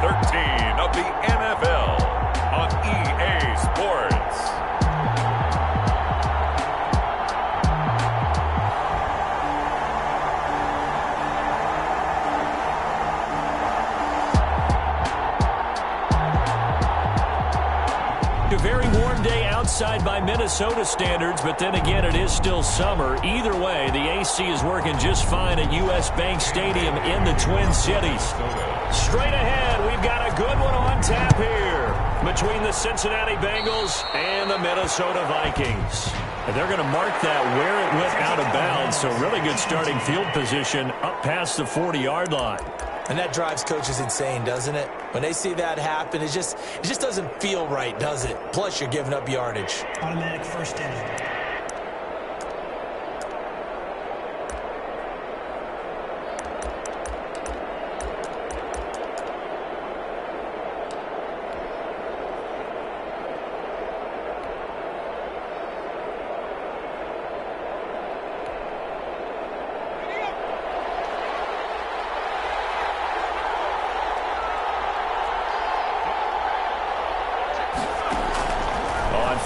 13 of the NFL on EA Sports. A very warm day outside by Minnesota standards, but then again, it is still summer. Either way, the AC is working just fine at U.S. Bank Stadium in the Twin Cities. Straight ahead, we've got a good one on tap here between the Cincinnati Bengals and the Minnesota Vikings. And they're going to mark that where it went out of bounds, so really good starting field position up past the 40-yard line. And that drives coaches insane, doesn't it? When they see that happen, it just doesn't feel right, does it? Plus, you're giving up yardage. Automatic first down.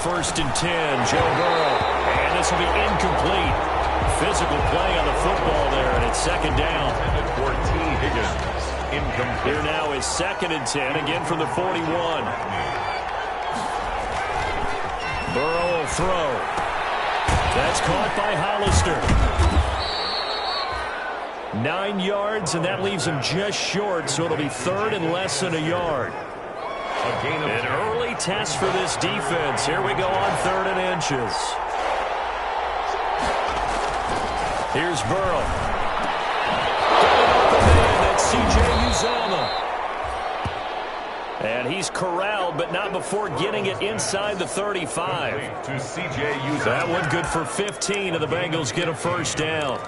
First and 10, Joe Burrow. And this will be incomplete. Physical play on the football there, and it's second down. And for T. Higgins, incomplete. Here now is second and 10, again from the 41. Burrow will throw. That's caught by Hollister. 9 yards, and that leaves him just short, so it'll be third and less than a yard. An early test for this defense. Here we go on third and inches. Here's Burrow. That's C.J. Uzomah. And he's corralled, but not before getting it inside the 35. To C.J. Uzomah. That one good for 15, and the Bengals get a first down.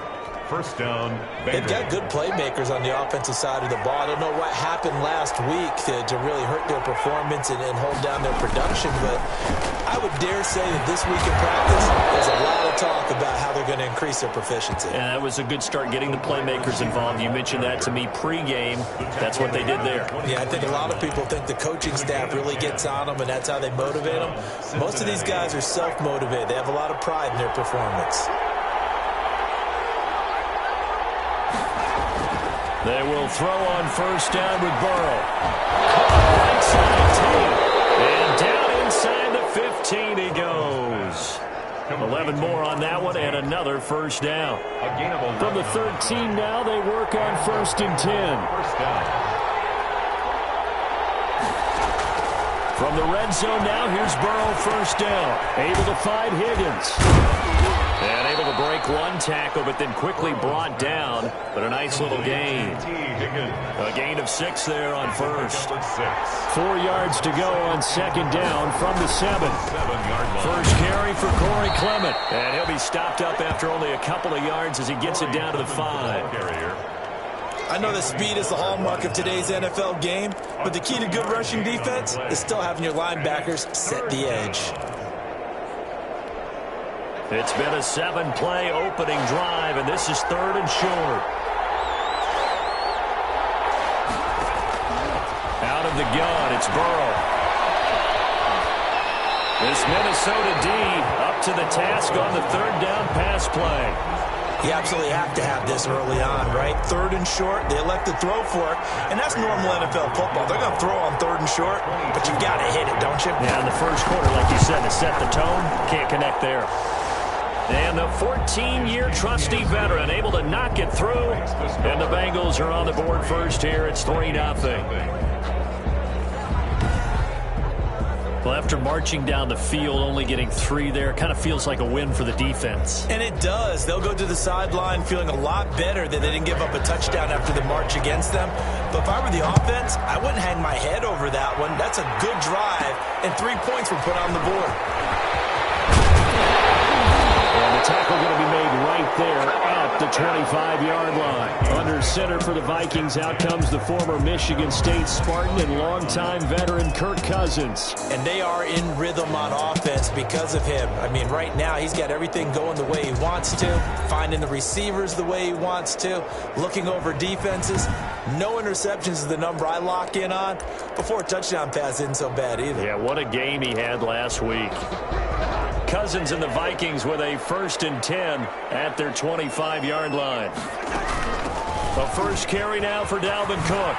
First down, Bengals. They've got good playmakers on the offensive side of the ball. I don't know what happened last week to really hurt their performance and hold down their production, but I would dare say that this week in practice, there's a lot of talk about how they're going to increase their proficiency. And that was a good start getting the playmakers involved. You mentioned that to me pregame. That's what they did there. Yeah, I think a lot of people think the coaching staff really gets on them, and that's how they motivate them. Most of these guys are self-motivated. They have a lot of pride in their performance. They will throw on first down with Burrow. Right side tape. And down inside the 15 he goes. 11 more on that one and another first down. From the 13 now, they work on first and 10. First down. From the red zone now, here's Burrow first down. Able to find Higgins. And able to break one tackle, but then quickly brought down. But a nice little gain. A gain of 6 there on first. 4 yards to go on second down from the 7. First carry for Corey Clement. And he'll be stopped up after only a couple of yards as he gets it down to the 5. I know that speed is the hallmark of today's NFL game, but the key to good rushing defense is still having your linebackers set the edge. It's been a 7-play opening drive, and this is third and short. Out of the gun, it's Burrow. This Minnesota D up to the task on the third down pass play. You absolutely have to have this early on, right? Third and short, they elect to throw for it, and that's normal NFL football. They're going to throw on third and short, but you've got to hit it, don't you? Yeah, in the first quarter, like you said, to set the tone, can't connect there. And the 14-year trusty veteran able to knock it through, and the Bengals are on the board first here. It's 3-0. Well, after marching down the field, only getting 3 there, kind of feels like a win for the defense. And it does. They'll go to the sideline feeling a lot better that they didn't give up a touchdown after the march against them. But if I were the offense, I wouldn't hang my head over that one. That's a good drive, and 3 points were put on the board. And the tackle going to be made right there at the 25-yard line. Under center for the Vikings, out comes the former Michigan State Spartan and longtime veteran Kirk Cousins. And they are in rhythm on offense because of him. I mean, right now he's got everything going the way he wants to, finding the receivers the way he wants to, looking over defenses. No interceptions is the number I lock in on. Before a touchdown pass isn't so bad either. Yeah, what a game he had last week. Cousins and the Vikings with a 1st and 10 at their 25-yard line. The first carry now for Dalvin Cook.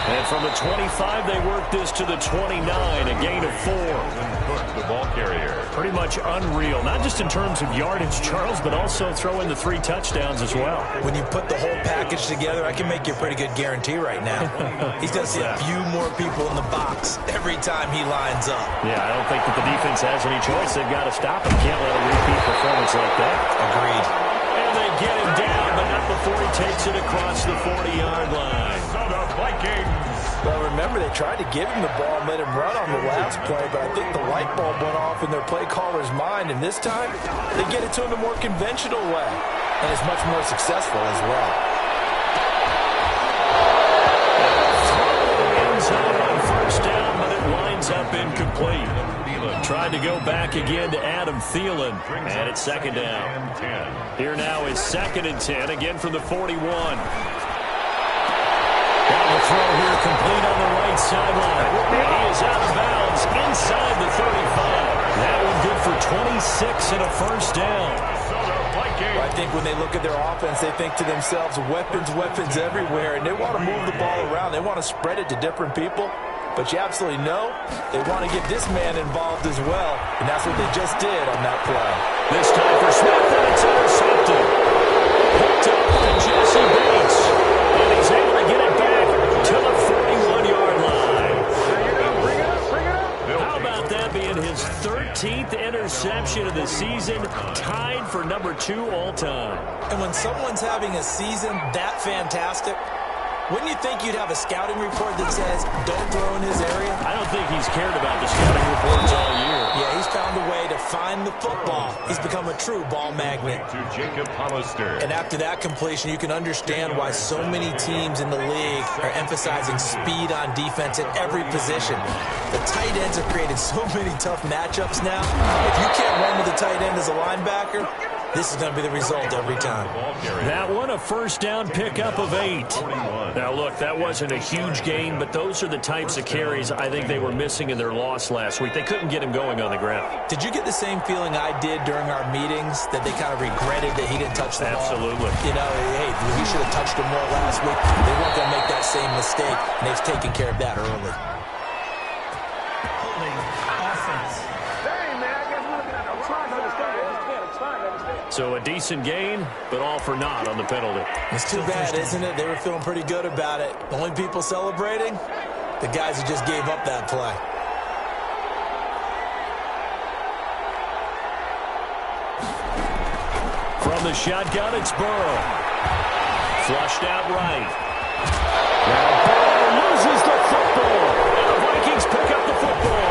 And from the 25, they work this to the 29, a gain of 4. Cook, the ball carrier. Pretty much unreal, not just in terms of yardage, Charles, but also throw in the 3 touchdowns as well. When you put the whole package together, I can make you a pretty good guarantee right now. He's going to see a few more people in the box every time he lines up. Yeah, I don't think that the defense has any choice. They've got to stop him. Can't let a repeat performance like that. Agreed. And they get him down, but not before he takes it across the 40-yard line. Minnesota Vikings. Well, remember, they tried to give him the ball and let him run on the last play, but I think the light bulb went off in their play caller's mind, and this time they get it to him a more conventional way, and it's much more successful as well. Ends up on 1st down, but it winds up incomplete. Tried to go back again to Adam Thielen, and it's 2nd down. Here now is 2nd and 10, again from the 41. Down the throw here, complete on the right sideline. He is out of bounds inside the 35. That one good for 26 and a 1st down. I think when they look at their offense, they think to themselves, weapons, weapons everywhere, and they want to move the ball around. They want to spread it to different people. But you absolutely know they want to get this man involved as well, and that's what they just did on that play. This time for Smith, and it's intercepted. Picked up by Jesse Bates, and he's able to get it back to the 41-yard line. How about that being his 13th interception of the season, tied for number 2 all-time. And when someone's having a season that fantastic, wouldn't you think you'd have a scouting report that says, don't throw in his area? I don't think he's cared about the scouting reports all year. Yeah, he's found a way to find the football. He's become a true ball magnet. To Jacob Hollister. And after that completion, you can understand why so many teams in the league are emphasizing speed on defense at every position. The tight ends have created so many tough matchups now. If you can't run with the tight end as a linebacker, this is going to be the result every time. That one, a 1st down pickup of 8. Now, look, that wasn't a huge gain, but those are the types of carries I think they were missing in their loss last week. They couldn't get him going on the ground. Did you get the same feeling I did during our meetings, that they kind of regretted that he didn't touch the ball? Absolutely. You know, hey, he should have touched him more last week. They weren't going to make that same mistake, and they've taken care of that early. So a decent gain, but all for naught on the penalty. It's too bad, isn't it? They were feeling pretty good about it. The only people celebrating, the guys who just gave up that play. From the shotgun, it's Burrow. Flushed out right. Now Burrow loses the football, and the Vikings pick up the football.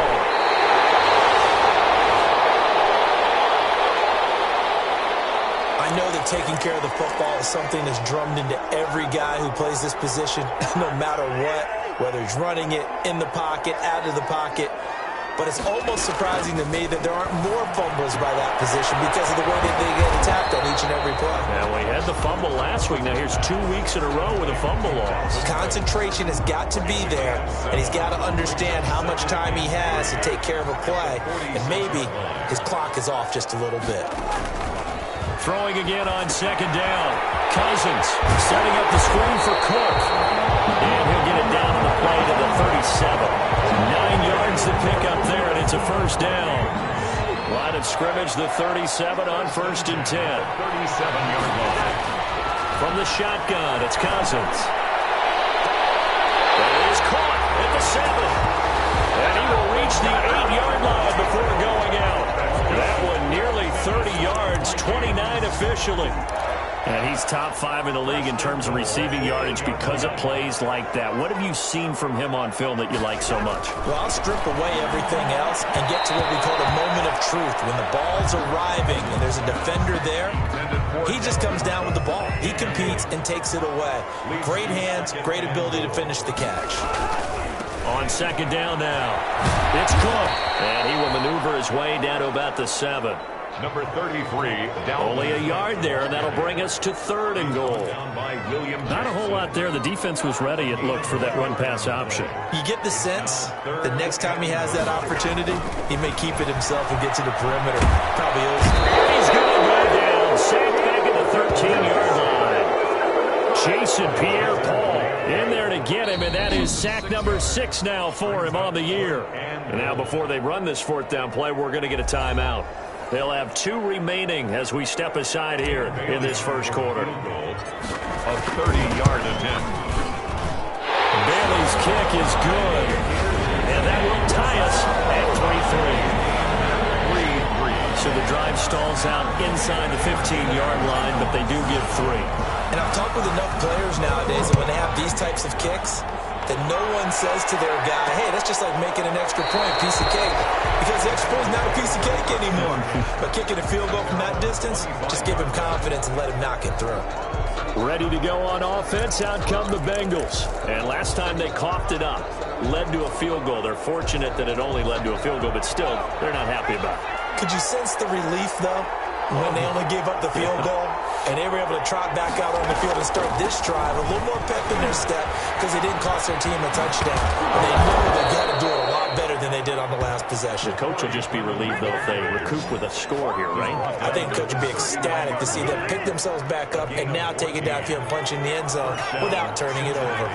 I know that taking care of the football is something that's drummed into every guy who plays this position, no matter what, whether he's running it, in the pocket, out of the pocket. But it's almost surprising to me that there aren't more fumbles by that position because of the way that they get attacked on each and every play. Now, we had the fumble last week. Now, here's 2 weeks in a row with a fumble loss. Concentration has got to be there, and he's got to understand how much time he has to take care of a play, and maybe his clock is off just a little bit. Throwing again on 2nd down. Cousins setting up the screen for Cook. And he'll get it down on the play to the 37. 9 yards to pick up there, and it's a 1st down. Line of scrimmage, the 37 on 1st and 10. 37-yard line. From the shotgun, it's Cousins. And he is caught at the 7. And he will reach the 8-yard line before going out. That one nearly 30 yards, 29 officially. And he's top 5 in the league in terms of receiving yardage because of plays like that. What have you seen from him on film that you like so much? Well, I'll strip away everything else and get to what we call the moment of truth. When the ball's arriving and there's a defender there, he just comes down with the ball. He competes and takes it away. Great hands, great ability to finish the catch. On 2nd down now, it's Cook. And he will maneuver his way down to about the 7. Number 33, down. Only a yard there, and that'll bring us to 3rd and goal. Not a whole lot there. The defense was ready, it looked, for that run-pass option. You get the sense the next time he has that opportunity, he may keep it himself and get to the perimeter. Probably is. He's going to go down. Sacked back at the 13-yard line. Jason Pierre-Paul in there to get him, and that is sack number 6 now for him on the year. And now before they run this 4th down play, we're going to get a timeout. They'll have 2 remaining as we step aside here in this first quarter. A 30-yard attempt. Bailey's kick is good. And that will tie us at 3-3. So the drive stalls out inside the 15-yard line, but they do give 3. And I've talked with enough players nowadays that when they have these types of kicks, that no one says to their guy, hey, that's just like making an extra point, piece of cake. Because the extra point is not a piece of cake anymore. But kicking a field goal from that distance, just give him confidence and let him knock it through. Ready to go on offense, out come the Bengals. And last time they coughed it up, led to a field goal. They're fortunate that it only led to a field goal, but still, they're not happy about it. Could you sense the relief, though, when they only gave up the field goal? And they were able to trot back out on the field and start this drive a little more pep in their step because they didn't cost their team a touchdown. And they know they've got to do it a lot better than they did on the last possession. The coach will just be relieved, though, if they recoup with a score here, right? I think the coach will be ecstatic to see them pick themselves back up and now take it downfield and punch in the end zone without turning it over.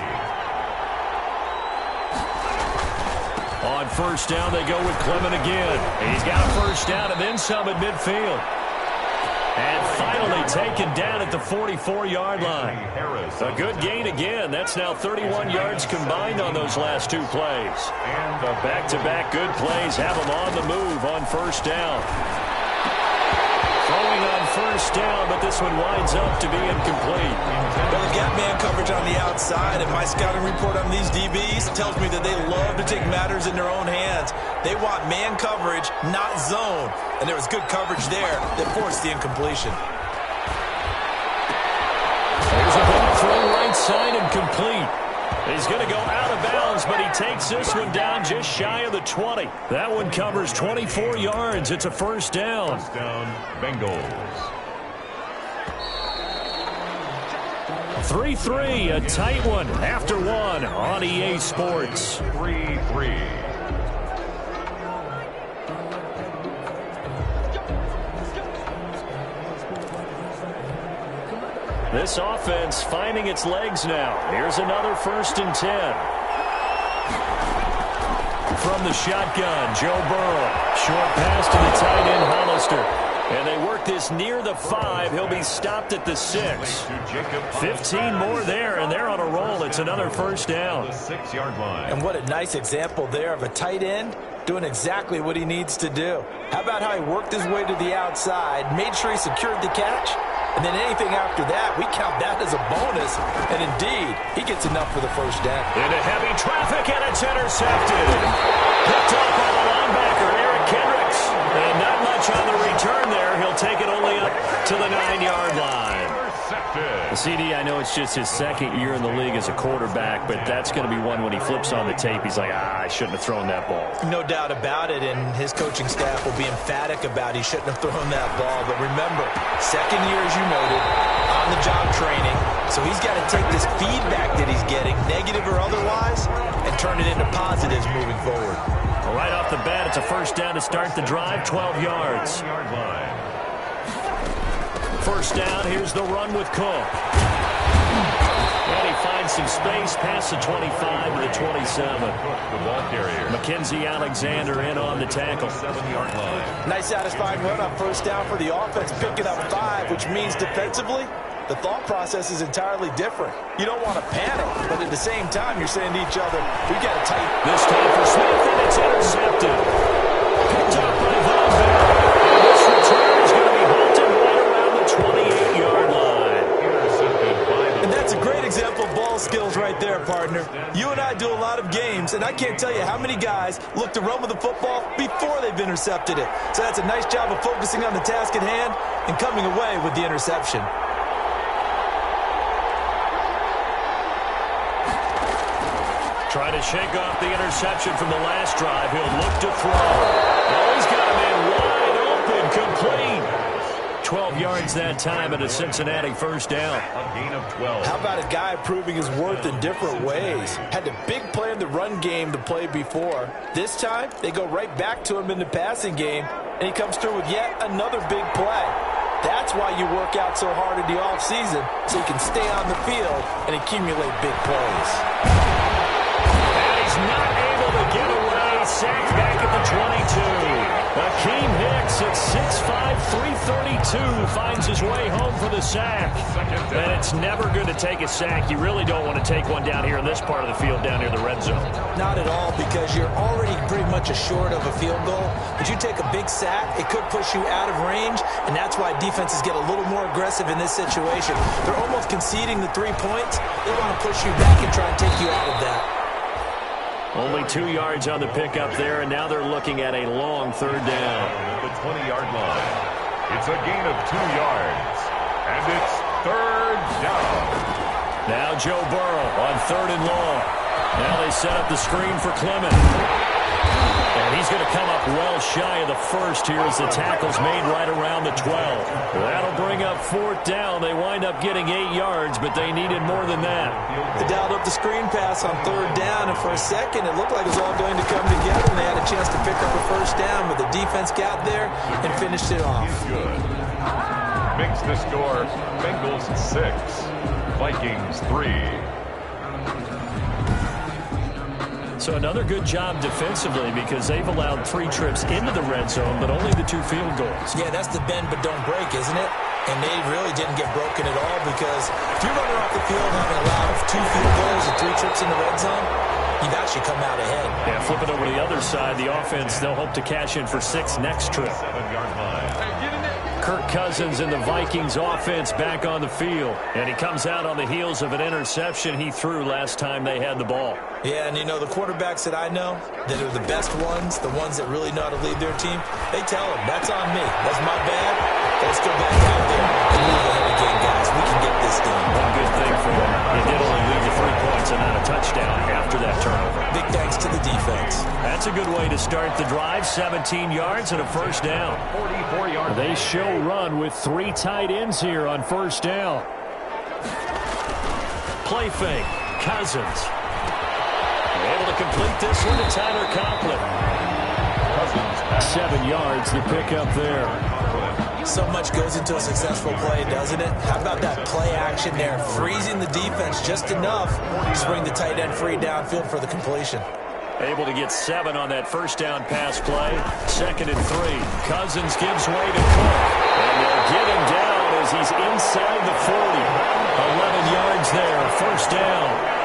On 1st down, they go with Clement again. He's got a 1st down and then some at midfield. And finally taken down at the 44-yard line. A good gain again. That's now 31 yards combined on those last 2 plays. And back-to-back good plays have them on the move on 1st down. Throwing on 1st down, but this one winds up to be incomplete. Well, they've got man coverage on the outside, and my scouting report on these DBs tells me that they love to take matters in their own hands. They want man coverage, not zone. And there was good coverage there that forced the incompletion. There's a ball thrown right side and complete. He's going to go out of bounds, but he takes this one down just shy of the 20. That one covers 24 yards. It's a 1st down. First down, Bengals. 3-3, a tight one after one on EA Sports. 3-3. This offense finding its legs now. Here's another 1st and 10. From the shotgun, Joe Burrow. Short pass to the tight end, Hollister. And they work this near the 5. He'll be stopped at the 6. 15 more there, and they're on a roll. It's another 1st down. 6-yard line. And what a nice example there of a tight end doing exactly what he needs to do. How about how he worked his way to the outside, made sure he secured the catch, and then anything after that, we count that as a bonus. And indeed, he gets enough for the 1st down. Into heavy traffic, and it's intercepted. Picked up by the linebacker, Eric Kendricks. And not much on the return there. He'll take it only up to the 9-yard line. CD, I know it's just his 2nd year in the league as a quarterback, but that's going to be one when he flips on the tape. He's like, I shouldn't have thrown that ball. No doubt about it, and his coaching staff will be emphatic about he shouldn't have thrown that ball. But remember, 2nd year, as you noted, on-the-job training. So he's got to take this feedback that he's getting, negative or otherwise, and turn it into positives moving forward. Right off the bat, it's a 1st down to start the drive, 12 yards. 1st down, here's the run with Cook. And he finds some space past the 25 to the 27. The ball carrier. Mackenzie Alexander in on the tackle. 7-yard line. Nice satisfying run on 1st down for the offense, picking up 5, which means defensively, the thought process is entirely different. You don't want to panic, but at the same time, you're saying to each other, we've got to tighten. This time for Smith, and it's intercepted. Picked up by Von Bell. This return is going to be halted right around the 28-yard line. And that's a great example of ball skills right there, partner. You and I do a lot of games, and I can't tell you how many guys look to run with the football before they've intercepted it. So that's a nice job of focusing on the task at hand and coming away with the interception. Trying to shake off the interception from the last drive. He'll look to throw. Oh, he's got a man wide open. complete. 12 yards that time and a Cincinnati first down. A gain of 12. How about a guy proving his worth in different ways? Had a big play in the run game to play before. This time, they go right back to him in the passing game, and he comes through with yet another big play. That's why you work out so hard in the offseason, so you can stay on the field and accumulate big plays. And he's not able to get away. Sacked back at the 22. Akeem Hicks at 6'5", 332 finds his way home for the sack. And it's never good to take a sack. You really don't want to take one down here in this part of the field down near the red zone. Not at all, because you're already pretty much assured of a field goal. But you take a big sack, it could push you out of range, and that's why defenses get a little more aggressive in this situation. They're almost conceding the 3 points. They want to push you back and try and take you out of that. Only 2 yards on the pickup there, and now they're looking at a long third down. At the 20-yard line. It's a gain of 2 yards. And it's third down. Now Joe Burrow on third and long. Now they set up the screen for Clement. And he's going to come up well shy of the first here as the tackle's made right around the 12. That'll bring up fourth down. They wind up getting 8 yards, but they needed more than that. They dialed up the screen pass on third down, and for a second it looked like it was all going to come together, and they had a chance to pick up a first down, but the defense got there and finished it off. Good. Makes the score Bengals 6, Vikings 3. So another good job defensively because they've allowed 3 trips into the red zone, but only the 2 field goals. Yeah, that's the bend but don't break, isn't it? And they really didn't get broken at all, because if you're running off the field having allowed 2 field goals and 3 trips in the red zone, you've actually come out ahead. Yeah, flip it over to the other side. The offense, they'll hope to cash in for 6 next trip. 7-yard line. Kirk Cousins and the Vikings offense back on the field. And he comes out on the heels of an interception he threw last time they had the ball. Yeah, and you know, the quarterbacks that I know that are the best ones, the ones that really know how to lead their team, they tell them, that's on me. That's my bad. Let's go back out there and move ahead again, guys. We can get this done. One good thing for him, he did only lead to 3 points and not a touchdown after that turnover. Big thanks to the defense. That's a good way to start the drive. 17 yards and a first down. 44 yards. They show run with 3 tight ends here on first down. Play fake. Cousins. Able to complete this one to Tyler Conklin. Cousins. 7 yards, the pickup there. So much goes into a successful play, doesn't it? How about that play action there? Freezing the defense just enough to bring the tight end free downfield for the completion. Able to get 7 on that first down pass play. 2nd and 3. Cousins gives way to Cook. And they'll get him down as he's inside the 40. 11 yards there. First down.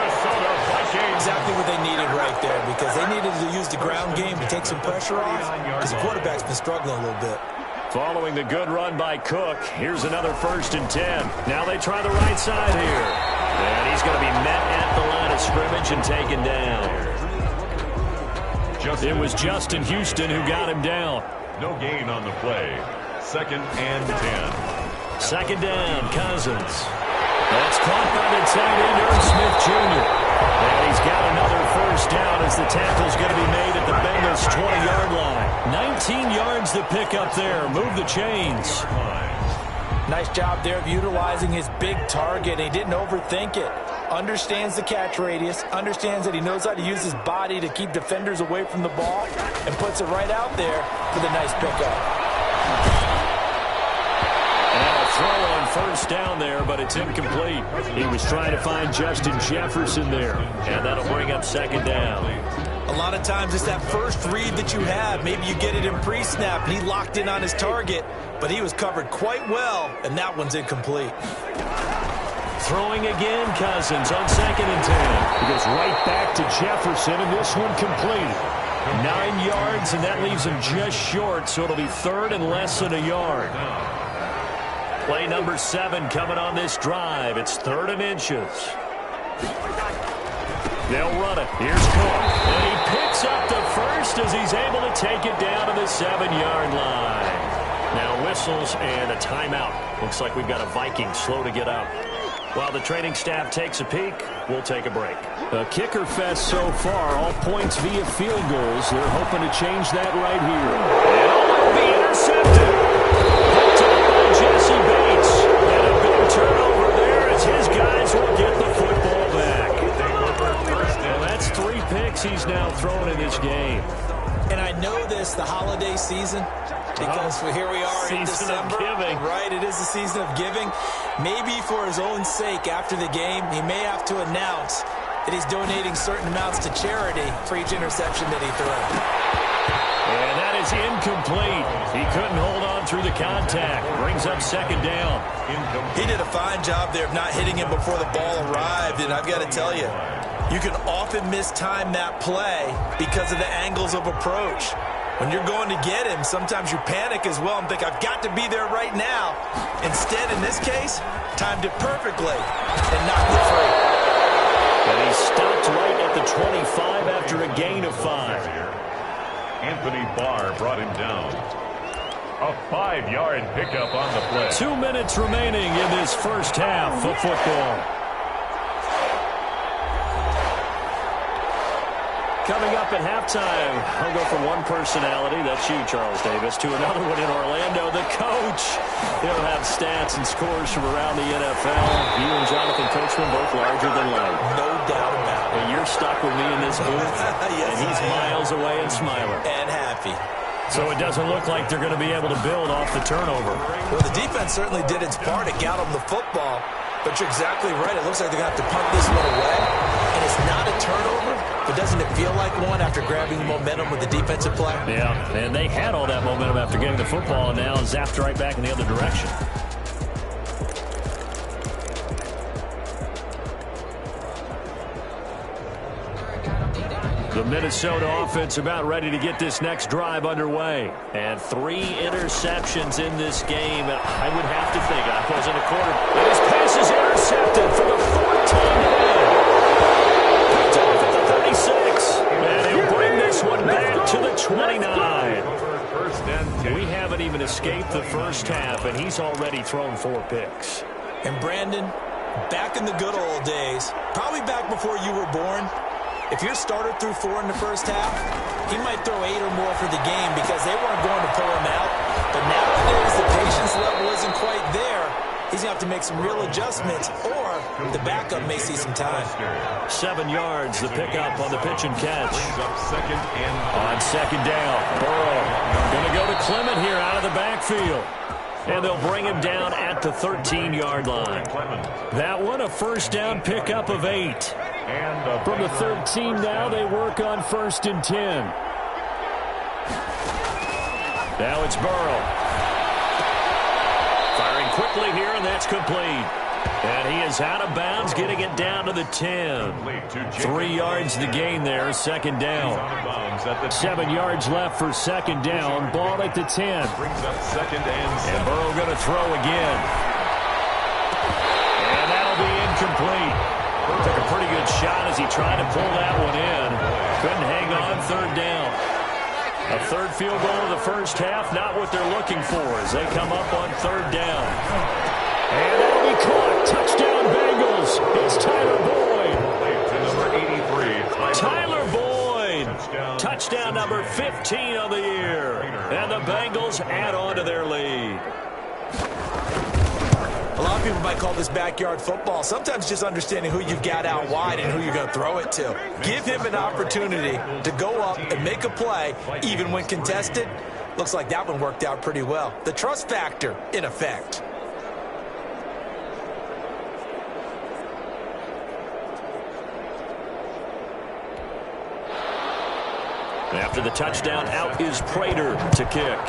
Exactly what they needed right there, because they needed to use the ground game to take some pressure off, because the quarterback's been struggling a little bit. Following the good run by Cook, here's another 1st and 10. Now they try the right side here. And he's going to be met at the line of scrimmage and taken down. It was Justin Houston who got him down. No gain on the play. 2nd and 10. 2nd down, Cousins. That's caught by the tight end, Irv Smith Jr. And he's got another first down as the tackle's going to be made at the Bengals' 20-yard line. 19 yards to pick up there. Move the chains. Nice job there of utilizing his big target. He didn't overthink it. Understands the catch radius. Understands that he knows how to use his body to keep defenders away from the ball. And puts it right out there for the nice pickup. Throw on first down there, but it's incomplete. He was trying to find Justin Jefferson there, and that'll bring up 2nd down. A lot of times it's that first read that you have. Maybe you get it in pre-snap, and he locked in on his target, but he was covered quite well, and that one's incomplete. Throwing again, Cousins on 2nd and 10. He goes right back to Jefferson, and this one complete. 9 yards, and that leaves him just short, so it'll be 3rd and less than a yard. Play number 7 coming on this drive. It's 3rd and inches. They'll run it. Here's Cook. And he picks up the first as he's able to take it down to the 7-yard line. Now whistles and a timeout. Looks like we've got a Viking slow to get up. While the training staff takes a peek, we'll take a break. A kicker fest so far. All points via field goals. They're hoping to change that right here. And it'll be intercepted. Jesse Bates. And a big turnover there as his guys will get the football back. Well, that's 3 picks he's now thrown in this game. And I know this, the holiday season, because here we are in December. Season of giving. Right, it is the season of giving. Maybe for his own sake, after the game, he may have to announce that he's donating certain amounts to charity for each interception that he threw. And that is incomplete. He couldn't hold on through the contact. Brings up second down. He did a fine job there of not hitting him before the ball arrived, and I've got to tell you, you can often mistime that play because of the angles of approach. When you're going to get him, sometimes you panic as well and think, I've got to be there right now. Instead, in this case, timed it perfectly and knocked it free. And he stopped right at the 25 after a gain of 5. Anthony Barr brought him down. A 5-yard pickup on the play. 2 minutes remaining in this first half of football. Coming up at halftime, I'll go from one personality, that's you, Charles Davis, to another one in Orlando, the coach. He'll have stats and scores from around the NFL. You and Jonathan Coachman both larger than life. No doubt about it. And you're stuck with me in this booth, Yes, and he's miles away and smiling. And happy. So it doesn't look like they're going to be able to build off the turnover. Well, the defense certainly did its part. It got them the football. But you're exactly right. It looks like they're going to have to punt this one away. And it's not a turnover, but doesn't it feel like one after grabbing the momentum with the defensive play? Yeah, and they had all that momentum after getting the football, and now zapped right back in the other direction. The Minnesota offense about ready to get this next drive underway. And 3 interceptions in this game. I would have to think. I wasn't a quarter. And his pass is intercepted for the 14th. Picked off at the 36. And he'll bring this one back to the 29. We haven't even escaped the first half, and he's already thrown 4 picks. And Brandon, back in the good old days, probably back before you were born, if your starter threw 4 in the first half, he might throw 8 or more for the game because they weren't going to pull him out. But nowadays, the patience level isn't quite there. He's going to have to make some real adjustments, or the backup may see some time. 7 yards, the pickup on the pitch and catch. On second down, Burrow going to go to Clement here out of the backfield. And they'll bring him down at the 13-yard line. That one, a first down pickup of 8. From the 13 now, they work on 1st and 10. Now it's Burrow. Firing quickly here, and that's complete. And he is out of bounds, getting it down to the 10. 3 yards the gain there, second down. 7 yards left for second down. Ball at the 10. And Burrow going to throw again. And that'll be incomplete. Took a pretty good shot as he tried to pull that one in. Couldn't hang on, third down. A third field goal of the first half, not what they're looking for as they come up on third down. And that'll be caught. Touchdown Bengals. It's Tyler Boyd. Tyler Boyd. Touchdown number 15 of the year. And the Bengals add on to their lead. A lot of people might call this backyard football. Sometimes just understanding who you've got out wide and who you're going to throw it to. Give him an opportunity to go up and make a play, even when contested. Looks like that one worked out pretty well. The trust factor, in effect. After the touchdown, out is Prater to kick.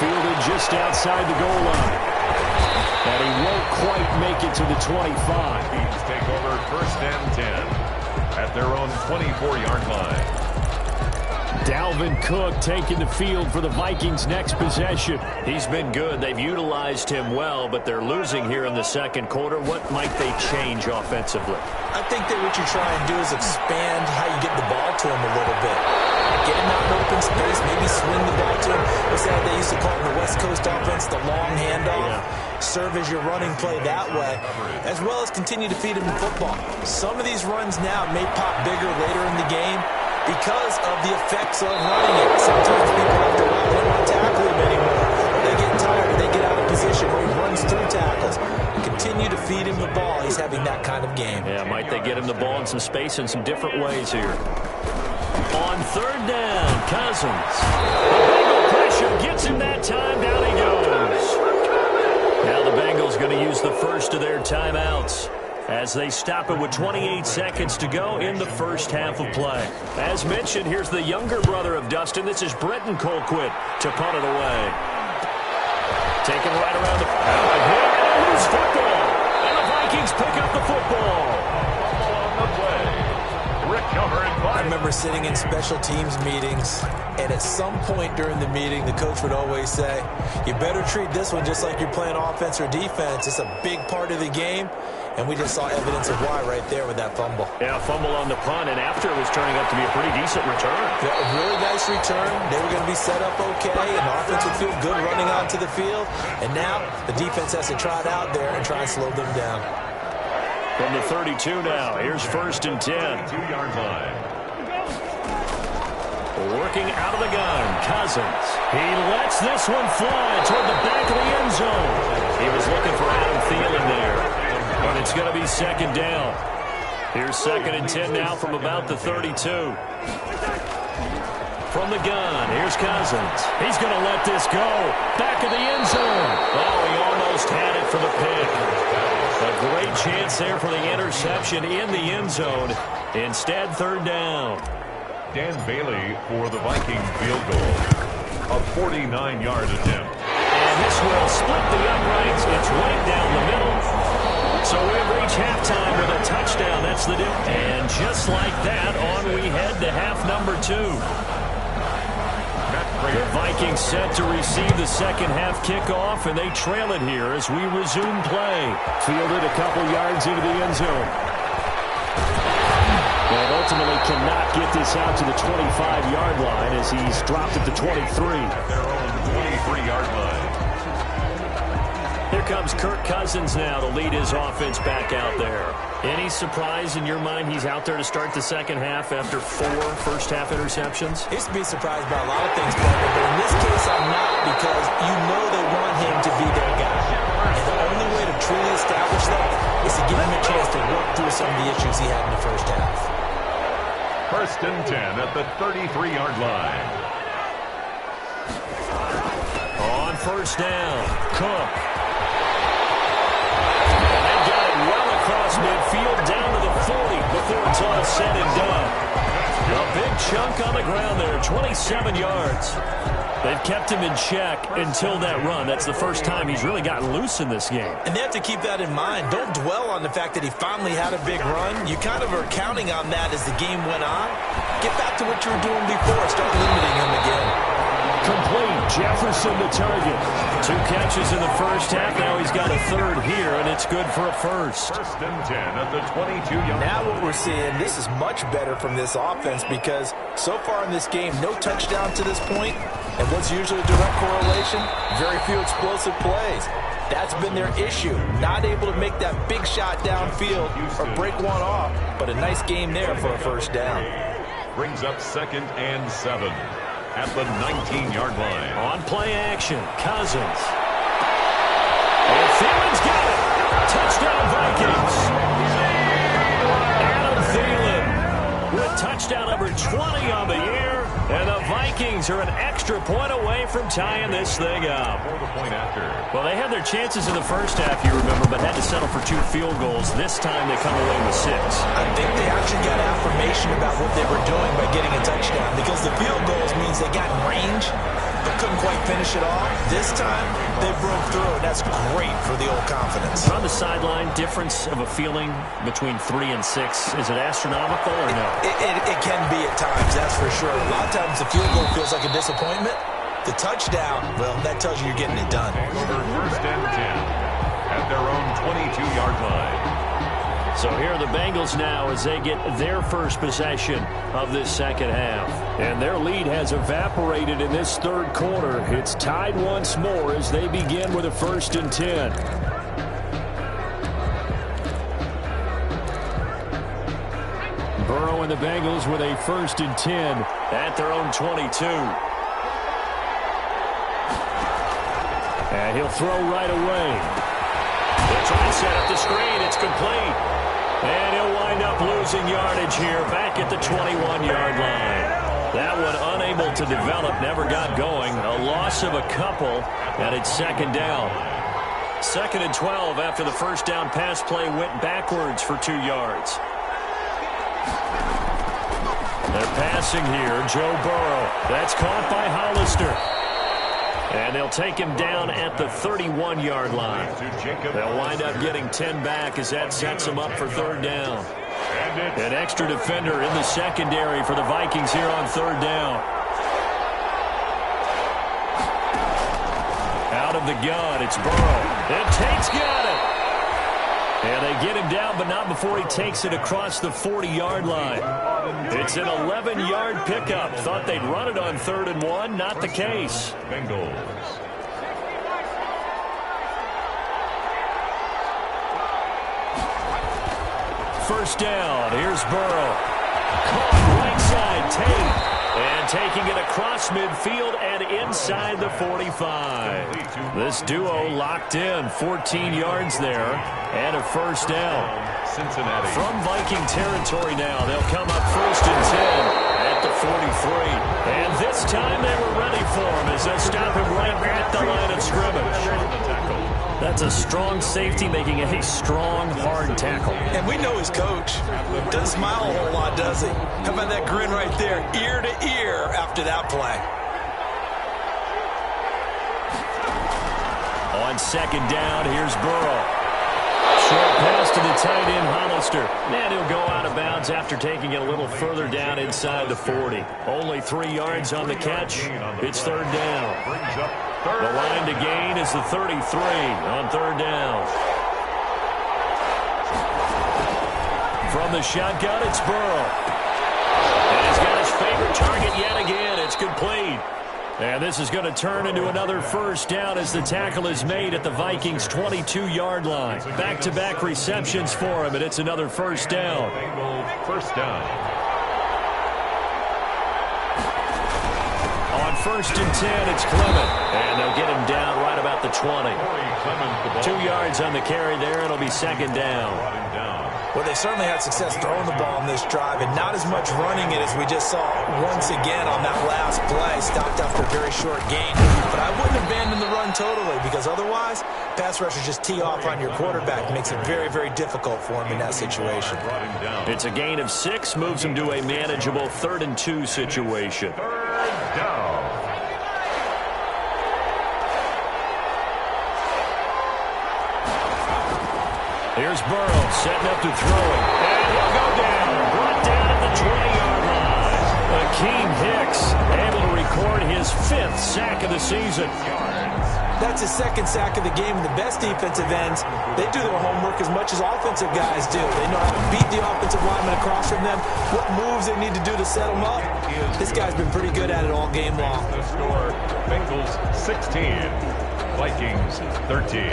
Fielded just outside the goal line. And he won't quite make it to the 25. Teams take over 1st and 10 at their own 24-yard line. Dalvin Cook taking the field for the Vikings' next possession. He's been good. They've utilized him well, but they're losing here in the second quarter. What might they change offensively? I think that what you try and do is expand how you get the ball to him a little bit. Get him out in open space, maybe swing the ball to him. What's that they used to call in the West Coast offense, the long handoff? Yeah. Serve as your running play that way, as well as continue to feed him the football. Some of these runs now may pop bigger later in the game, because of the effects of running it. Sometimes people have to run, they don't tackle him anymore. They get tired, they get out of position, or he runs through tackles. Continue to feed him the ball. He's having that kind of game. Yeah, might they get him the ball in some space in some different ways here. On third down, Cousins. The Bengal pressure gets him that time. Down he goes. Now the Bengals going to use the first of their timeouts as they stop it with 28 seconds to go in the first half of play. As mentioned, here's the younger brother of Dustin. This is Brenton Colquitt to punt it away. Taken right around the hit and a loose football. And the Vikings pick up the football. On the play. Recovered by... I remember sitting in special teams meetings, and at some point during the meeting, the coach would always say, you better treat this one just like you're playing offense or defense. It's a big part of the game. And we just saw evidence of why right there with that fumble. Yeah, fumble on the punt, and after it was turning up to be a pretty decent return. Yeah, a really nice return. They were going to be set up okay, and the offense would feel good running onto the field. And now the defense has to trot out there and try and slow them down. From the 32 now, here's first and 10. 2-yard line. Working out of the gun, Cousins. He lets this one fly toward the back of the end zone. He was looking for Adam Thielen there. But it's going to be second down. Here's second and 10 now from about the 32. From the gun, here's Cousins. He's going to let this go. Back of the end zone. Oh, he almost had it for the pick. A great chance there for the interception in the end zone. Instead, third down. Dan Bailey for the Viking field goal. A 49-yard attempt. And this will split the uprights. It's right down the middle. So we've reached halftime with a touchdown. That's the difference. And just like that, on we head to half number 2. The Vikings set to receive the second half kickoff, and they trail it here as we resume play. Fielded a couple yards into the end zone. And ultimately cannot get this out to the 25-yard line as he's dropped at the 23. At their own 23-yard line. Here comes Kirk Cousins now to lead his offense back out there. Any surprise in your mind he's out there to start the second half after 4 first-half interceptions? He used to be surprised by a lot of things, but in this case I'm not, because you know they want him to be their guy. And the only way to truly establish that is to give him a chance to work through some of the issues he had in the first half. First and 10 at the 33-yard line. On first down, Cook. Across midfield down to the 40 before it's all said and done. A big chunk on the ground there, 27 yards. They've kept him in check until that run. That's the first time he's really gotten loose in this game. And they have to keep that in mind. Don't dwell on the fact that he finally had a big run. You kind of are counting on that as the game went on. Get back to what you were doing before. Start limiting him again. Complete. Jefferson the target. 2 catches in the first half. Now he's got a third here, and it's good for a first. First and 10 at the 22-yard line. Now what we're seeing, this is much better from this offense, because so far in this game, no touchdown to this point. And what's usually a direct correlation? Very few explosive plays. That's been their issue. Not able to make that big shot downfield or break one off. But a nice game there for a first down. Brings up second and 7. At the 19-yard line. On play action, Cousins. And Thielen's got it. Touchdown Vikings. Adam Thielen with touchdown number 20 on the year. And the Vikings are an extra point away from tying this thing up. For the point after. Well, they had their chances in the first half, you remember, but had to settle for 2 field goals. This time they come away with 6. I think they actually got affirmation about what they were doing by getting a touchdown, because the field goals means they got in range but couldn't quite finish it off. This time they broke through, and that's great for the old confidence. On the sideline, difference of a feeling between 3 and 6. Is it astronomical or no? It can be at times, that's for sure. A lot of times the field goal feels like a disappointment. The touchdown, well, that tells you you're getting it done. First and 10 at their own 22-yard line. So here are the Bengals now as they get their first possession of this second half. And their lead has evaporated in this third quarter. It's tied once more as they begin with a first and 10. Burrow and the Bengals with a 1st and 10 at their own 22. And he'll throw right away. They'll try and set up the screen. It's complete. And he'll wind up losing yardage here back at the 21-yard line. That one unable to develop, never got going. A loss of a couple, and it's 2nd down. 2nd and 12 after the 1st down pass play went backwards for 2 yards. They're passing here, Joe Burrow. That's caught by Hollister. And they'll take him down at the 31-yard line. They'll wind up getting 10 back as that sets them up for 3rd down. An extra defender in the secondary for the Vikings here on 3rd down. Out of the gun, it's Burrow. And Tate's got it. And they get him down, but not before he takes it across the 40-yard line. It's an 11-yard pickup. Thought they'd run it on 3rd and 1. Not the case. Bengals. 1st down. Here's Burrow. Caught right side, Tate. And taking it across midfield and inside the 45. This duo locked in. 14 yards there and a 1st down. Cincinnati. From Viking territory now, they'll come up 1st and 10 at the 43. And this time they were ready for him as they'll stop him right at the line of scrimmage. That's a strong safety making a strong, hard tackle. And we know his coach. Doesn't smile a whole lot, does he? How about that grin right there, ear to ear after that play? On 2nd down, here's Burrow. Short pass to the tight end, Hollister. And he'll go out of bounds after taking it a little further down inside the 40. Only 3 yards on the catch. It's 3rd down. The line to gain is the 33 on 3rd down. From the shotgun, it's Burrow. And he's got his favorite target yet again. It's complete. And this is going to turn into another 1st down as the tackle is made at the Vikings' 22-yard line. Back-to-back receptions for him, and it's another 1st down. 1st down. On 1st and 10, it's Clement. And they'll get him down right about the 20. 2 yards on the carry there. It'll be 2nd down. Well, they certainly had success throwing the ball in this drive, and not as much running it as we just saw once again on that last play. Stopped after a very short gain. But I wouldn't abandon the run totally, because otherwise, pass rushers just tee off on your quarterback. It makes it very, very difficult for him in that situation. It's a gain of 6, moves him to a manageable 3rd and 2 situation. 3rd down. Here's Burrow setting up to throw it. And he'll go down. Brought down at the 20-yard line. Akeem Hicks able to record his 5th sack of the season. That's his 2nd sack of the game. And the best defensive ends, they do their homework as much as offensive guys do. They know how to beat the offensive lineman across from them, what moves they need to do to set them up. This guy's been pretty good at it all game long. The score, Bengals 16, Vikings 13.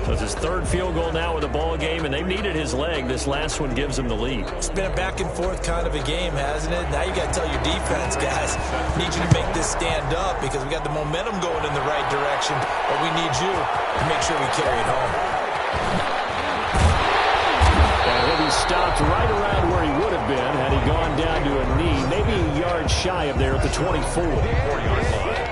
So it's his 3rd field goal now with the ball game, and they've needed his leg. This last one gives him the lead. It's been a back-and-forth kind of a game, hasn't it? Now you got to tell your defense, guys, need you to make this stand up because we got the momentum going in the right direction, but we need you to make sure we carry it home. And he'll be stopped right around where he would have been had he gone down to a knee, maybe a yard shy of there at the 24. 4-yard line.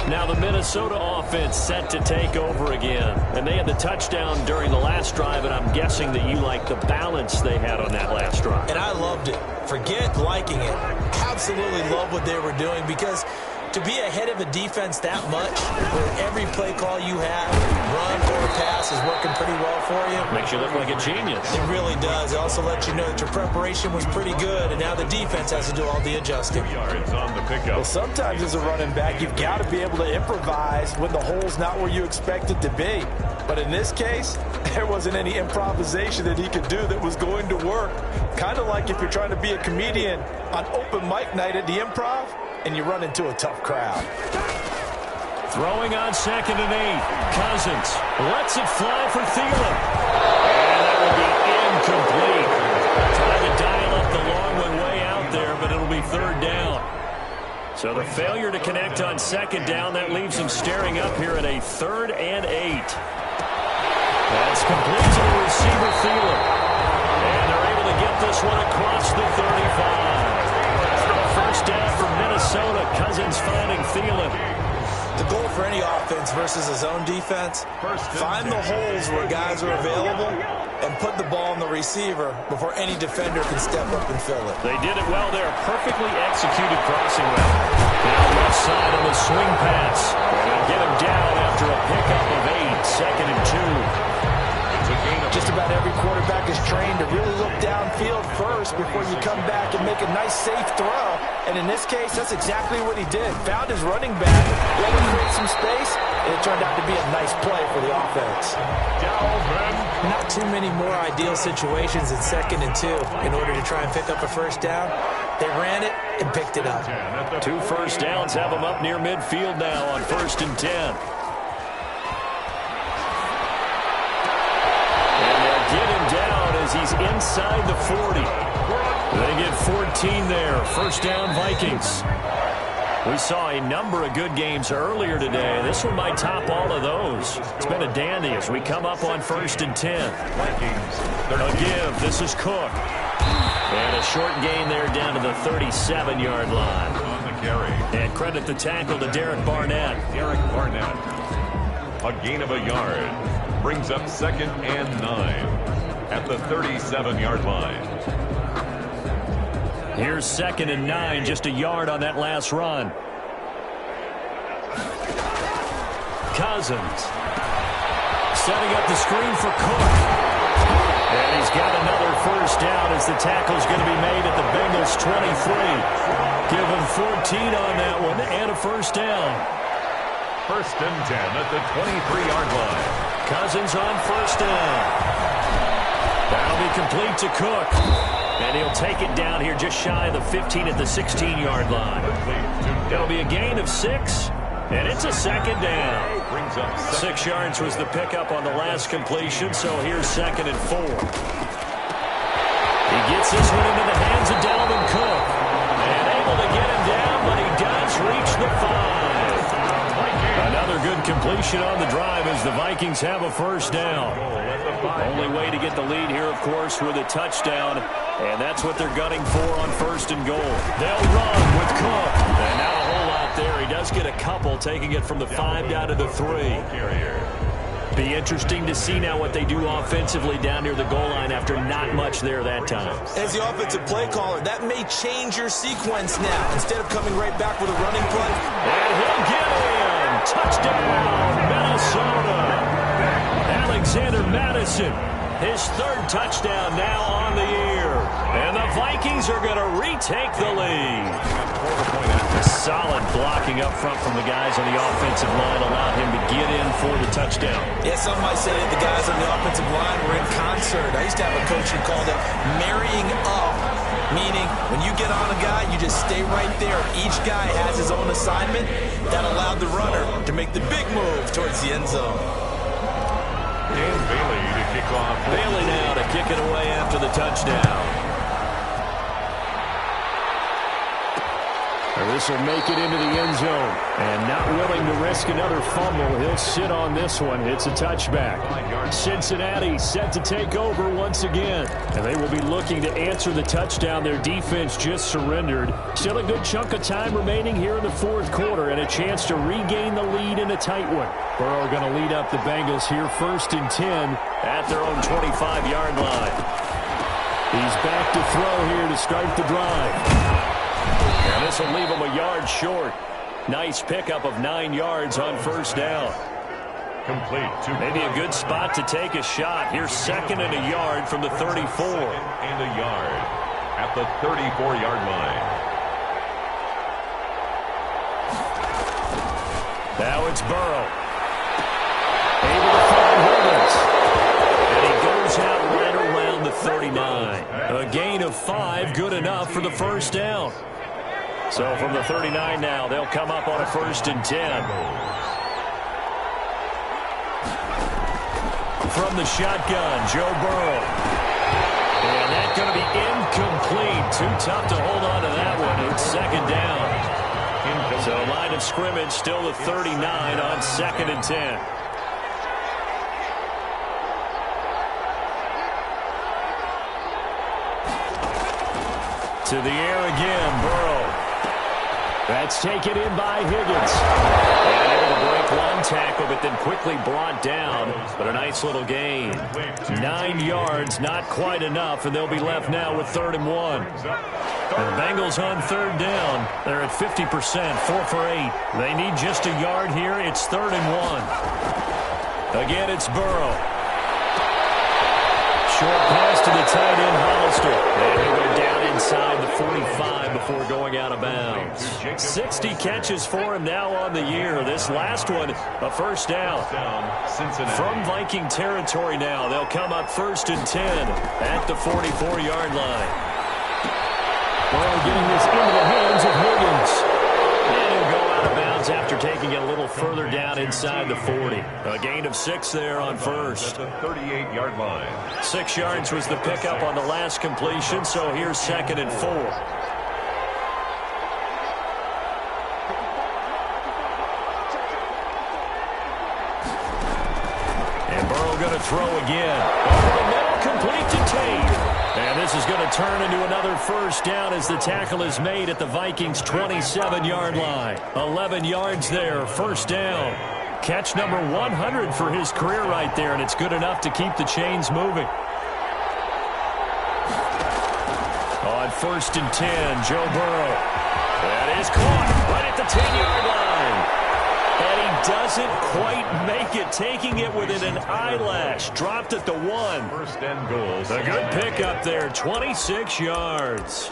Now the Minnesota offense set to take over again. And they had the touchdown during the last drive, and I'm guessing that you like the balance they had on that last drive. And I loved it. Forget liking it. Absolutely love what they were doing because to be ahead of a defense that much, where every play call you have, run or pass, is working pretty well for you. Makes you look like a genius. It really does. It also lets you know that your preparation was pretty good, and now the defense has to do all the adjusting. Yards on the pickup. Well, sometimes as a running back, you've got to be able to improvise when the hole's not where you expect it to be. But in this case, there wasn't any improvisation that he could do that was going to work. Kind of like if you're trying to be a comedian on open mic night at the Improv, and you run into a tough crowd. Throwing on 2nd and 8. Cousins lets it fly for Thielen. And that will be third down. So the failure to connect on second down, that leaves them staring up here at a 3rd and 8. That's complete to the receiver, Thielen. And they're able to get this one across the 35. First down for Minnesota. Cousins finding Thielen. The goal for any offense versus a zone defense, find the holes where guys are available and put the ball on the receiver before any defender can step up and fill it. They did it well there. Perfectly executed crossing route. Now left side on the swing pass. And they'll get him down after a pickup of 8. 2nd and 2. Just about every quarterback is trained to really look downfield first before you come back and make a nice, safe throw. And in this case, that's exactly what he did. Found his running back, let him create some space, and it turned out to be a nice play for the offense. Not too many more ideal situations in 2nd and 2 in order to try and pick up a first down. They ran it and picked it up. 2 first downs have them up near midfield now on 1st and 10. Get him down as he's inside the 40. They get 14 there. First down, Vikings. We saw a number of good games earlier today. This one might top all of those. It's been a dandy as we come up on 1st and 10. A give. This is Cook. And a short gain there down to the 37-yard line. On the carry. And credit the tackle to Derek Barnett. A gain of a yard. Brings up 2nd and 9 at the 37-yard line. Here's 2nd and 9, just a yard on that last run. Cousins setting up the screen for Cook. And he's got another first down as the tackle's going to be made at the Bengals 23. Give him 14 on that one and a first down. 1st and 10 at the 23-yard line. Cousins on first down. That'll be complete to Cook. And he'll take it down here just shy of the 15 at the 16-yard line. It'll be a gain of 6, and it's a 2nd down. 6 yards was the pickup on the last completion, so here's 2nd and 4. He gets this one into the hands of Dalvin Cook. And able to get him down, but he does reach the 5. Another good completion on the drive as the Vikings have a first down. Only way to get the lead here, of course, with a touchdown, and that's what they're gunning for on 1st and goal. They'll run with Cook, and not a whole lot there. He does get a couple, taking it from the 5 down to the 3. Be interesting to see now what they do offensively down near the goal line after not much there that time. As the offensive play caller, that may change your sequence now. Instead of coming right back with a running play. And he'll get in. Touchdown, Minnesota. Alexander Madison, his 3rd touchdown now on the year. And the Vikings are going to retake the lead. Solid blocking up front from the guys on the offensive line allowed him to get in for the touchdown. Yeah, some might say that the guys on the offensive line were in concert. I used to have a coach who called it marrying up, meaning when you get on a guy, you just stay right there. Each guy has his own assignment. That allowed the runner to make the big move towards the end zone. Dan Bailey to kick off. Bailey now to kick it away after the touchdown. This will make it into the end zone. And not willing to risk another fumble, he'll sit on this one. It's a touchback. Cincinnati set to take over once again. And they will be looking to answer the touchdown their defense just surrendered. Still a good chunk of time remaining here in the 4th quarter and a chance to regain the lead in a tight one. Burrow going to lead up the Bengals here 1st and 10 at their own 25-yard line. He's back to throw here to start the drive. And this will leave him a yard short. Nice pickup of 9 yards on first down. Complete. Maybe a good spot to take a shot. Here's 2nd and a yard from the 34. 2nd and a yard at the 34-yard line. Now it's Burrow. Able to find Higgins. And he goes out right around the 39. A gain of 5, good enough for the first down. So from the 39 now, they'll come up on a 1st and 10. From the shotgun, Joe Burrow. And that's going to be incomplete. Too tough to hold on to that one. It's second down. So line of scrimmage still at 39 on 2nd and 10. To the air again, Burrow. That's taken in by Higgins. And able to break one tackle, but then quickly brought down. But a nice little gain. 9 yards, not quite enough, and they'll be left now with 3rd and 1. And the Bengals on 3rd down. They're at 50%, 4 for 8. They need just a yard here. It's 3rd and 1. Again, it's Burrow. Short pass to the tight end, Hollister. And he'll go down inside the 45 before going out of bounds. 60 catches for him now on the year. This last one, a first down. From Viking territory now, they'll come up 1st and 10 at the 44-yard line. Burrow getting this into the hands of Higgins. And he'll go out of bounds after taking it a little further down inside the 40. A gain of 6 there on first. At the 38-yard line. 6 yards was the pickup on the last completion, so here's 2nd and 4. And Burrow going to throw again. Over the middle, complete to Tate. And this is going to turn into another first down as the tackle is made at the Vikings' 27-yard line. 11 yards there, first down. Catch number 100 for his career right there, and it's good enough to keep the chains moving. On 1st and 10, Joe Burrow. That is caught right at the 10-yard line. And he doesn't quite make it, taking it within an eyelash. Dropped at the 1. 1st and goal. A good pickup there, 26 yards.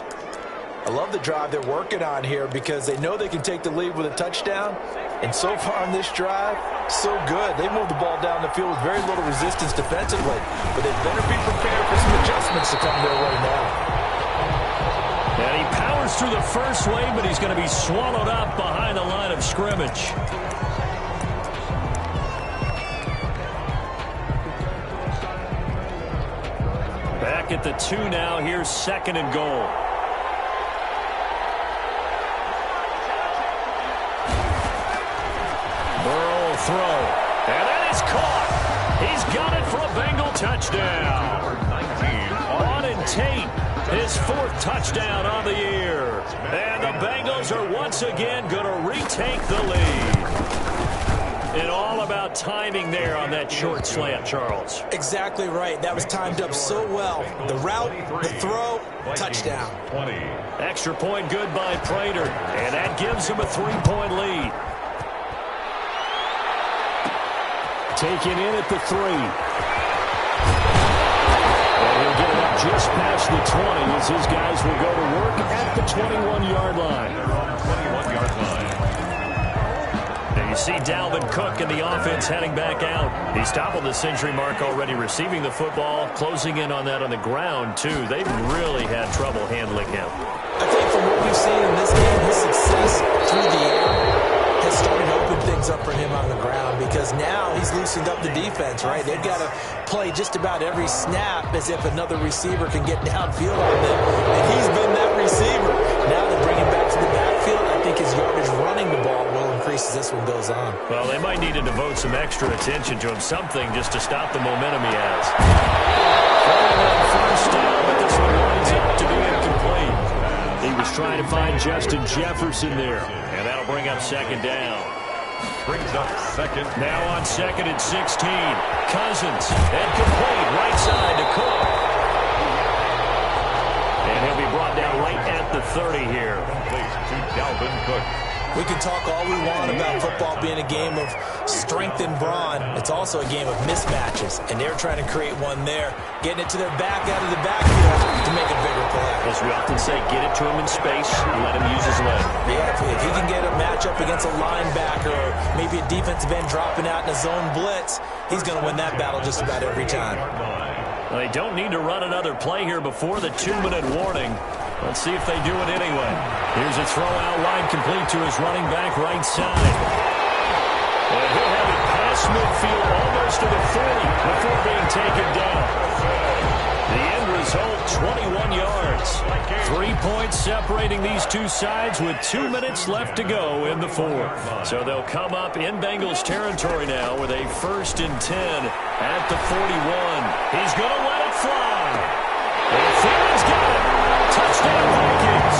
I love the drive they're working on here because they know they can take the lead with a touchdown. And so far on this drive, so good. They moved the ball down the field with very little resistance defensively. But they better be prepared for some adjustments to come their way now. And he powers through the first wave, but he's going to be swallowed up behind the line of scrimmage. Back at the 2 now. Here's 2nd and goal. Burrow will throw. And that is caught. He's got it for a Bengal touchdown. 19 On and Tate. His 4th touchdown on the year. And the Bengals are once again going to retake the lead. And all about timing there on that short slant, Charles. Exactly right. That was timed up so well. The route, the throw, touchdown. 20. Extra point good by Prater. And that gives him a 3-point lead. Taken in at the 3. And he'll get it up just past the 20 as his guys will go to work at the 21-yard line. 21-yard line. And you see Dalvin Cook in the offense heading back out. He's toppled the century mark already receiving the football, closing in on that on the ground, too. They've really had trouble handling him. I think from what we've seen in this game, his success through the air has started to open things up for him on the ground because now he's loosened up the defense, right? They've got to play just about every snap as if another receiver can get downfield on them, and he's been that receiver. Now they bring him back to the backfield. I think his yardage running the ball will increase as this one goes on. Well, they might need to devote some extra attention to him, something just to stop the momentum he has. Throwing on first down, but this one winds up to be incomplete. He was trying to find Justin Jefferson there, and that'll bring up 2nd down. Brings up 2nd. Now on 2nd and 16. Cousins, and complete, right side to Cook. And he'll be brought down right at the 30 here. Complete to Dalvin Cook. We can talk all we want about football being a game of strength and brawn. It's also a game of mismatches, and they're trying to create one there, getting it to their back out of the backfield to make a bigger play. As we often say, get it to him in space and let him use his leg. Yeah, if he can get a matchup against a linebacker or maybe a defensive end dropping out in a zone blitz, he's going to win that battle just about every time. Well, they don't need to run another play here before the 2-minute warning. Let's see if they do it anyway. Here's a throw out wide, complete to his running back right side. And he'll have it past midfield almost to the 40 before being taken down. The end result, 21 yards. 3 points separating these two sides with 2 minutes left to go in the fourth. So they'll come up in Bengals territory now with a 1st and 10 at the 41. He's going to let it fly. And Thiel's got it. Touchdown Vikings.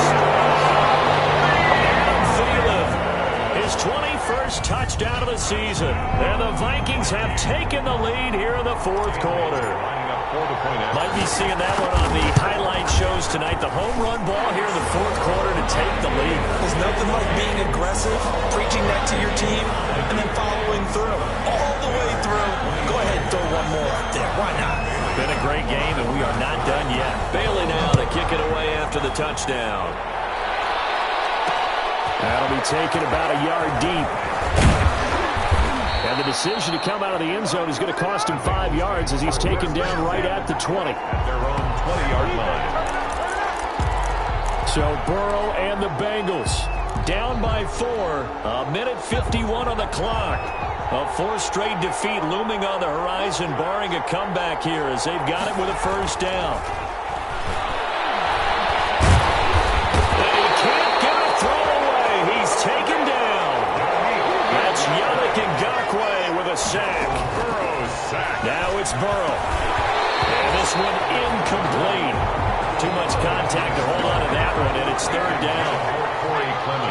Adam Thielen, his 21st touchdown of the season. And the Vikings have taken the lead here in the fourth quarter. Might be seeing that one on the highlight shows tonight. The home run ball here in the fourth quarter to take the lead. There's nothing like being aggressive, preaching that to your team, and then following through. All the way through. Go ahead and throw one more up there. Why not? Been a great game, and we are not done yet. Bailey now to kick it away after the touchdown. That'll be taken about a yard deep. And the decision to come out of the end zone is going to cost him 5 yards as he's taken down right at the 20. At their own 20-yard line. So Burrow and the Bengals down by 4. A minute 51 on the clock. A 4th straight defeat looming on the horizon, barring a comeback here as they've got it with a 1st down. And he can't get a throw away. He's taken down. That's Yannick Ngakoue with a sack. Burrow's sack. Now it's Burrow. And this one incomplete. Too much contact to hold on to that one, and it's 3rd down.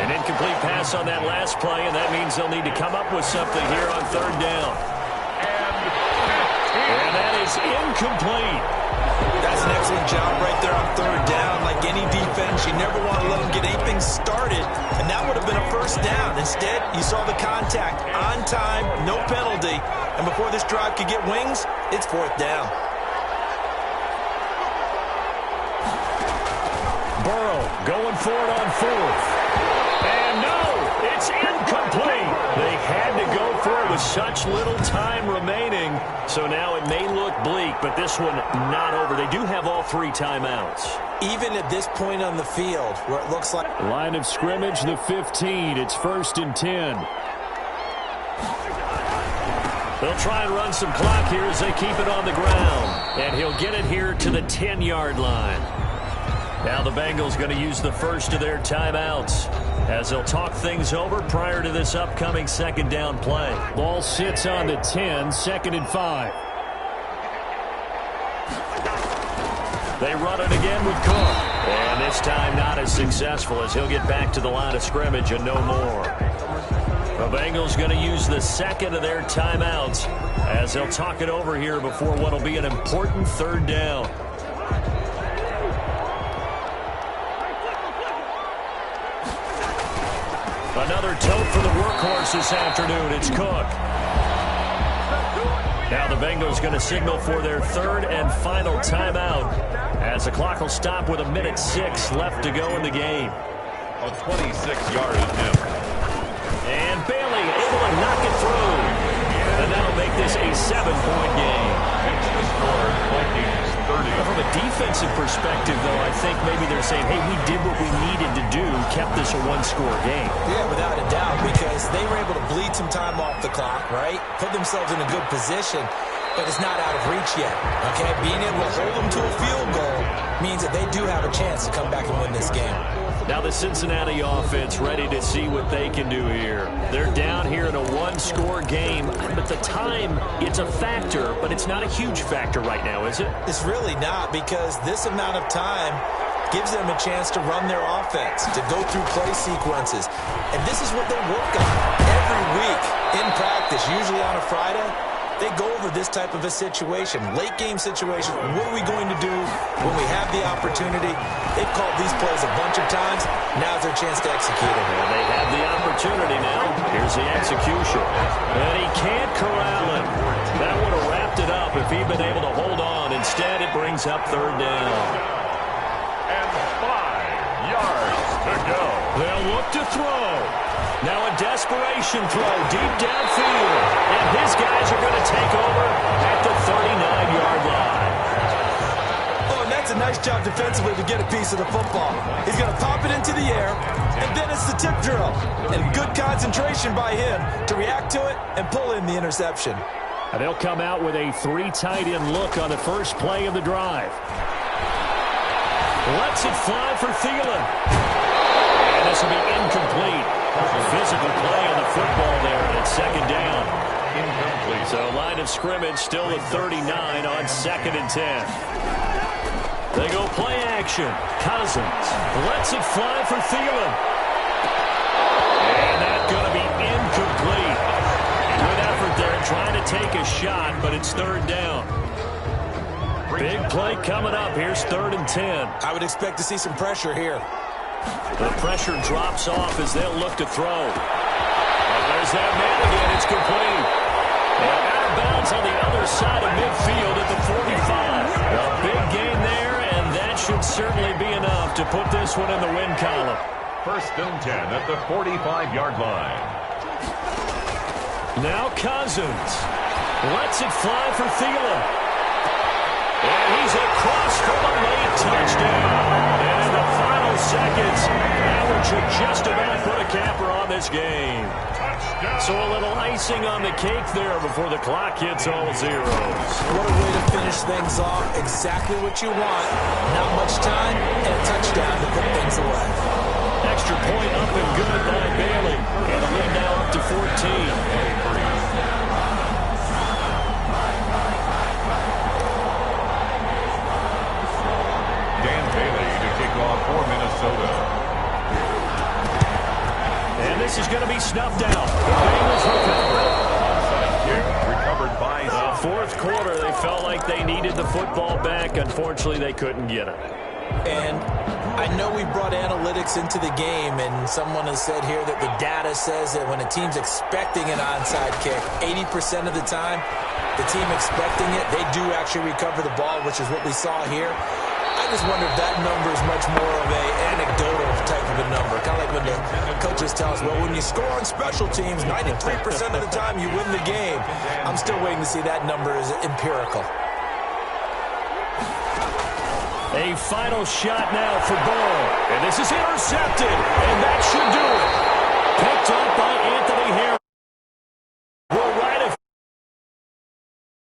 An incomplete pass on that last play, and that means they'll need to come up with something here on 3rd down. And that is incomplete. That's an excellent job right there on 3rd down. Like any defense, you never want to let them get anything started, and that would have been a 1st down. Instead, you saw the contact on time, no penalty, and before this drive could get wings, it's 4th down. Burrow going for it on 4th. And no, it's incomplete. They had to go for it with such little time remaining. So now it may look bleak, but this one not over. They do have all 3 timeouts. Even at this point on the field, where it looks like... Line of scrimmage, the 15. It's 1st and 10. They'll try and run some clock here as they keep it on the ground. And he'll get it here to the 10-yard line. Now the Bengals going to use the first of their timeouts as they'll talk things over prior to this upcoming 2nd down play. Ball sits on the 10, 2nd and 5. They run it again with Cook. And this time not as successful as he'll get back to the line of scrimmage and no more. The Bengals going to use the 2nd of their timeouts as they'll talk it over here before what will be an important 3rd down. Another tote for the workhorse this afternoon. It's Cook. Now the Bengals going to signal for their 3rd and final timeout as the clock will stop with 1:06 left to go in the game. A 26-yard attempt. And Bailey able to knock it through. And that'll make this a 7-point game. Makes the score Vikings 30. From a defensive perspective, though, I think maybe they're saying, hey, we did what we needed to do, kept this a 1-score game. Yeah, without a doubt, because they were able to bleed some time off the clock, right? Put themselves in a good position, but it's not out of reach yet, okay? Being able to hold them to a field goal means that they do have a chance to come back and win this game. Now the Cincinnati offense ready to see what they can do here. They're down here in a 1-score game, but the time, it's a factor, but it's not a huge factor right now, is it? It's really not, because this amount of time gives them a chance to run their offense, to go through play sequences. And this is what they work on every week in practice, usually on a Friday. They go over this type of a situation, late game situation. What are we going to do when we have the opportunity? They've called these plays a bunch of times. Now's their chance to execute it. And they have the opportunity now. Here's the execution. And he can't corral him. That would have wrapped it up if he'd been able to hold on. Instead, it brings up 3rd down. And 5 yards to go. They'll look to throw. Now a desperation throw deep downfield. And his guys are going to take over at the 39-yard line. Oh, and that's a nice job defensively to get a piece of the football. He's going to pop it into the air, and then it's the tip drill. And good concentration by him to react to it and pull in the interception. And they'll come out with a 3 tight end look on the first play of the drive. Lets it fly for Thielen. And this will be incomplete. Physical play on the football there, and it's second down. Incomplete. So line of scrimmage still at 39 on 2nd and 10. They go play action. Cousins lets it fly for Thielen. And that's going to be incomplete. Good effort there trying to take a shot, but it's 3rd down. Big play coming up. Here's 3rd and 10. I would expect to see some pressure here. The pressure drops off as they'll look to throw. And there's that man again. It's complete. And out of bounds on the other side of midfield at the 45. A big gain there, and that should certainly be enough to put this one in the win column. 1st and 10 at the 45-yard line. Now Cousins lets it fly for Thielen. And he's across for a late touchdown. And in the final seconds, Howard should just about put a capper on this game. Touchdown. So a little icing on the cake there before the clock hits all zeros. What a way to finish things off. Exactly what you want. Not much time and a touchdown to put things away. Extra point up and good by Bailey. And the lead now up to 14. For Minnesota. And this is going to be snuffed out. The Bengals recovered by 4th quarter, they felt like they needed the football back. Unfortunately, they couldn't get it. And I know we brought analytics into the game, and someone has said here that the data says that when a team's expecting an onside kick, 80% of the time, the team expecting it, they do actually recover the ball, which is what we saw here. I just wonder if that number is much more of an anecdotal type of a number. Kind of like when the coaches tell us, well, when you score on special teams, 93% of the time you win the game. I'm still waiting to see that number is empirical. A final shot now for Burrow. And this is intercepted.